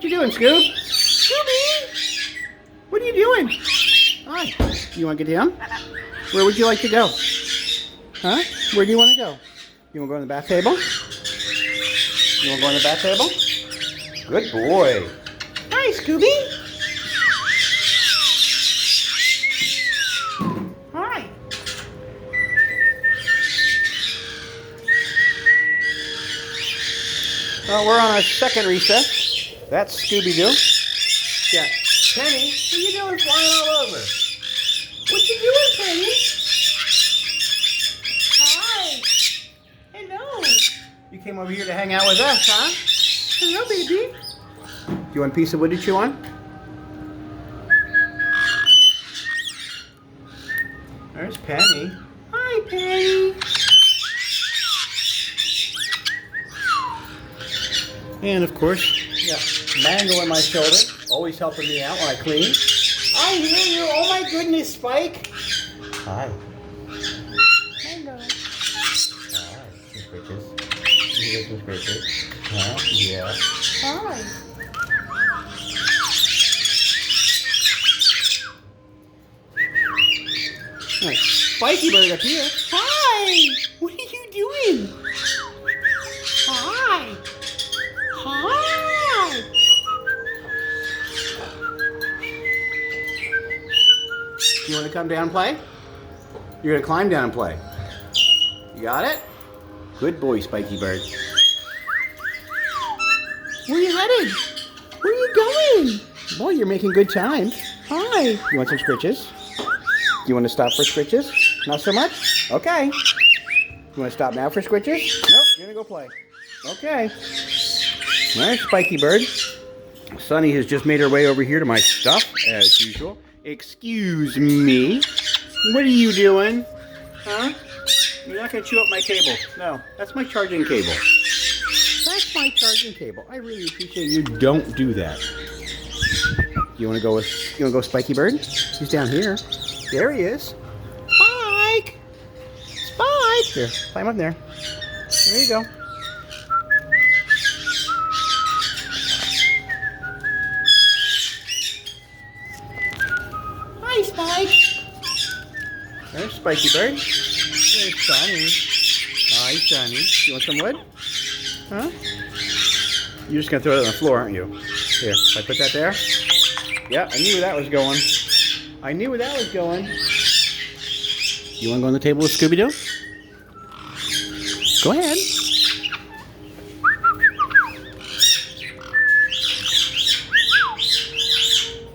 What you doing, Scoob? Scooby! What are you doing? Hi. You want to get down? Where would you like to go? Huh? Where do you want to go? You want to go on the bath table? You want to go on the bath table? Good boy. Hi, Scooby. Hi. Well, we're on our second recess. That's Scooby Doo. Yeah. Penny, what are you doing flying all over? What you doing, Penny? Hi. Hello. You came over here to hang out with us, huh? Hello, baby. Do you want a piece of wood to chew on? There's Penny. Hi, Penny. And of course, yeah, Mango on my shoulder, always helping me out when I clean. I hear you. Oh my goodness, Spike. Hi. Mango. Hi. Some scratches. You get some scratches. Huh? Yeah. Hi. Nice. Spikey-Bird up here. Hi. What are you doing? Hi. Hi! You want to come down and play? You're going to climb down and play. You got it? Good boy, Spikey-Bird. Where are you headed? Where are you going? Boy, you're making good time. Hi. You want some scritches? Do you want to stop for scritches? Not so much? Okay. You want to stop now for scritches? Nope, you're going to go play. Okay. There's Spikey-Bird. Sunny has just made her way over here to my stuff, as usual. Excuse me. What are you doing? Huh? You're not going to chew up my cable. No, that's my charging cable. That's my charging cable. I really appreciate you don't do that. You want to go with Spikey-Bird? He's down here. There he is. Spike! Spike! Here, climb up there. There you go. Hi, Spike. There's Spikey-Bird. There's Sunny. Hi, Sunny. You want some wood? Huh? You're just going to throw it on the floor, aren't you? Here, if I put that there. Yeah, I knew where that was going. I knew where that was going. You want to go on the table with Scooby Doo? Go ahead.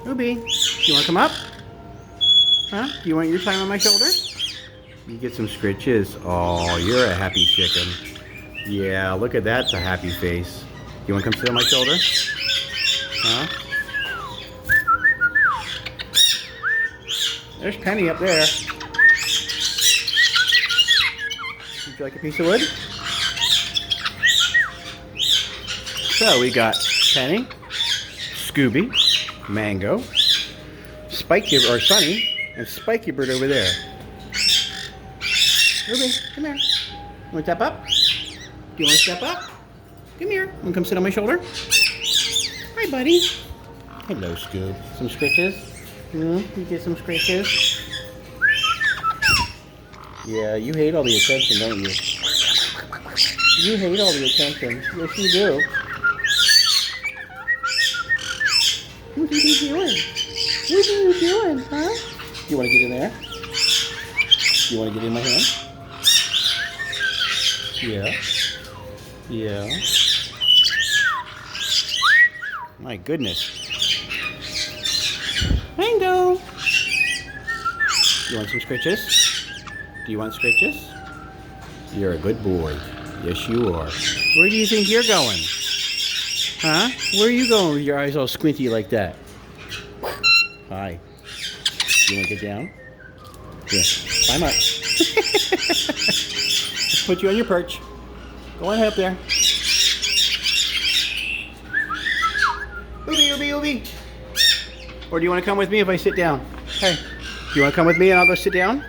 Scooby, you want to come up? Huh? Do you want your time on my shoulder? You get some scritches. Oh, you're a happy chicken. Yeah, look at that. It's a happy face. You want to come sit on my shoulder? Huh? There's Penny up there. Would you like a piece of wood? So we got Penny, Scooby, Mango, Spikey or Sunny, and Spikey-Bird over there. Ruby, come here. You want to step up? Do you want to step up? Come here. Want to come sit on my shoulder? Hi, buddy. Hello, Scoob. Some scratches? You get some scratches? Yeah, you hate all the attention, don't you? You hate all the attention. Yes, you do. What are you doing? What are you doing, huh? You want to get in there? You want to get in my hand? Yeah. Yeah. My goodness. Mango! You want some scratches? Do you want scratches? You're a good boy. Yes, you are. Where do you think you're going? Huh? Where are you going with your eyes all squinty like that? Hi. You want to get down? Yeah. Climb up. Let's put you on your perch. Go on up there. Ooby, ooby, ooby. Or do you want to come with me if I sit down? Hey, do you want to come with me and I'll go sit down?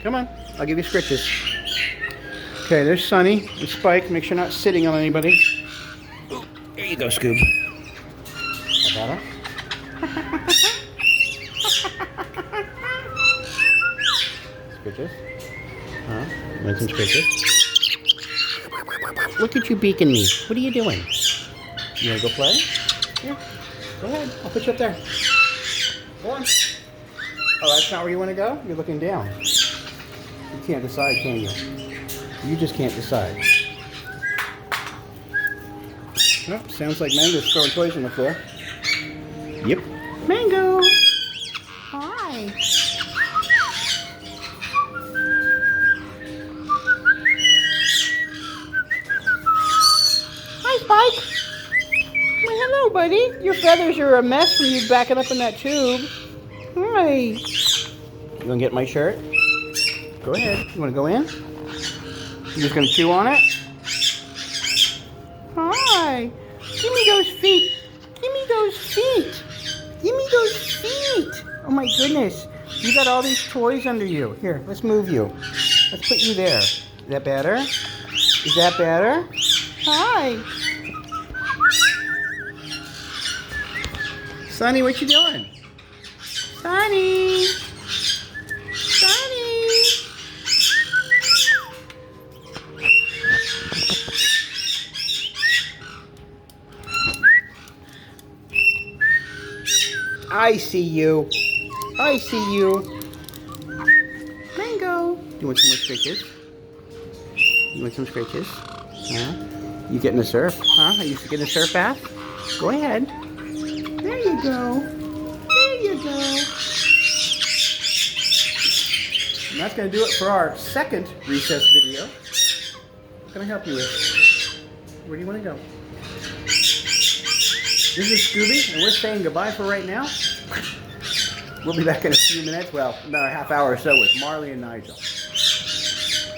Come on. I'll give you scritches. Okay, there's Sunny and Spike. Make sure you're not sitting on anybody. Ooh, there you go, Scoob. better? Scritches? Huh? You want some scritches? Look at you beaking me. What are you doing? You want to go play? Yeah. Go ahead. I'll put you up there. Go on. Oh, that's not where you want to go? You're looking down. You can't decide, can you? You just can't decide. Oh, sounds like Mango's throwing toys on the floor. Yep. Mango! Hi! Hi, Spike! Well, hello, buddy. Your feathers are a mess from you backing up in that tube. Hi. You gonna get my shirt? Go ahead. You wanna go in? You just gonna chew on it? Hi. Give me those feet. Give me those feet. Give me those feet. Oh my goodness. You got all these toys under you. Here, let's move you. Let's put you there. Is that better? Is that better? Hi. Sonny, what you doing? Sonny. Sonny. I see you. I see you. Mango. You want some more scratches? You want some scratches? Huh? You getting a surf? Huh? Are you getting a surf bath? Go ahead. There you go. There you go. And that's going to do it for our second recess video. What can I help you with? Where do you want to go? This is Scooby, and we're saying goodbye for right now. We'll be back in a few minutes. Well, about a half hour or so with Marley and Nigel.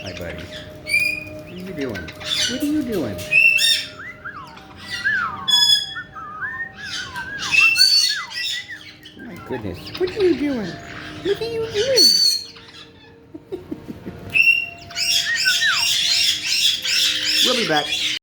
Hi, buddy. What are you doing? What are you doing? Oh my goodness. What are you doing? What are you doing? We'll be back.